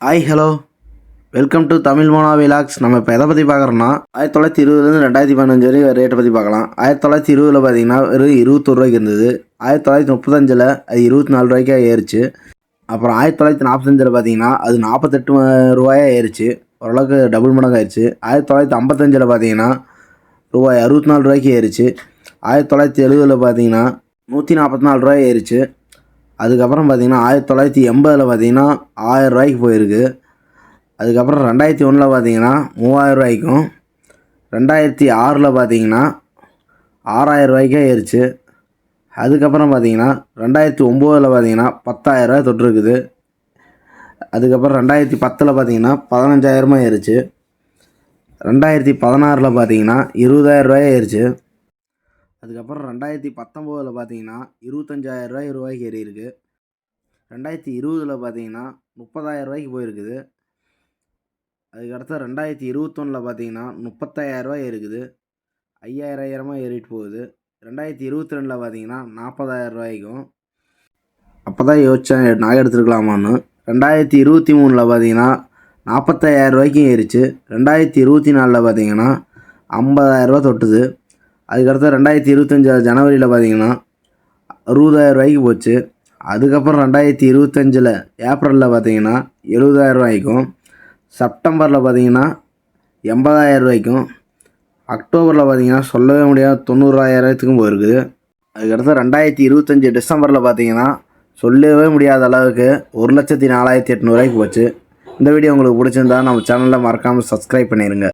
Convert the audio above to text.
Hi hello welcome to Tamil Mona vlogs. நம்ம இப்போ எதை பற்றி பார்க்குறோன்னா 1920 2015 வரைக்கும் ரேட்டை பற்றி பார்க்கலாம். 1920 பார்த்தீங்கன்னா வெறும் 21 ரூபாய்க்கு இருந்தது. 1935 அது 24 ரூபாய்க்கா ஏறிச்சு. அப்புறம் 1945 பார்த்தீங்கன்னா அது 48 ரூபாயா ஏறிச்சு. ஓரளவுக்கு டபுள் மடங்கு ஆயிடுச்சு. 1955 பார்த்தீங்கன்னா ரூபாய் 64 ரூபாய்க்கு ஏறிச்சு. 1970 பார்த்தீங்கன்னா 144 ரூபாய் ஏறிச்சு. அதுக்கப்புறம் பார்த்தீங்கன்னா 1980 பார்த்தீங்கன்னா 1000 ரூபாய்க்கு போயிருக்கு. அதுக்கப்புறம் 2001 பார்த்தீங்கன்னா 3000 ரூபாய்க்கும், 2006 பார்த்தீங்கன்னா 6000 ரூபாய்க்கே ஏறிச்சு. அதுக்கப்புறம் பார்த்தீங்கன்னா 2009 பார்த்தீங்கன்னா 10,000 ரூபாய் தொட்டிருக்குது. அதுக்கப்புறம் 2010 பார்த்தீங்கன்னா 15,000 ஏறிச்சு. 2016 பார்த்தீங்கன்னா 20,000 ரூபாய் ஏறிச்சு. அதுக்கப்புறம் 2019 பார்த்தீங்கன்னா 25,000 ரூபாய்க்கு ஏறி இருக்குது. 2020 பார்த்தீங்கன்னா 30,000 ரூபாய்க்கு போயிருக்குது. அதுக்கடுத்து 2021 பார்த்தீங்கன்னா 35,000 ரூபாய் இருக்குது. 5,000 ஏறிட்டு போகுது. 2022 பார்த்தீங்கன்னா 40,000 ரூபாய்க்கும். அப்போ தான் யோசித்தேன் நான் எடுத்துருக்கலாமான்னு. 2023 பார்த்தீங்கன்னா 45,000 ரூபாய்க்கும் ஏறிச்சு. 2024 பார்த்தீங்கன்னா 50,000 ரூபா தொட்டுது. அதுக்கடுத்து 2025 ஜனவரியில் பார்த்தீங்கன்னா 60,000 ரூபாய்க்கு போச்சு. அதுக்கப்புறம் 2025 ஏப்ரலில் பார்த்தீங்கன்னா 70,000 ரூபாய்க்கும், செப்டம்பரில் பார்த்தீங்கன்னா 80,000 ரூபாய்க்கும், அக்டோபரில் பார்த்தீங்கன்னா சொல்லவே முடியாத 90,000 போயிருக்குது. அதுக்கடுத்து 2025 டிசம்பரில் பார்த்தீங்கன்னா சொல்லவே முடியாத அளவுக்கு 1,04,800 போச்சு. இந்த வீடியோ உங்களுக்கு பிடிச்சிருந்தா நம்ம சேனலில் மறக்காமல் சப்ஸ்கிரைப் பண்ணிடுங்க.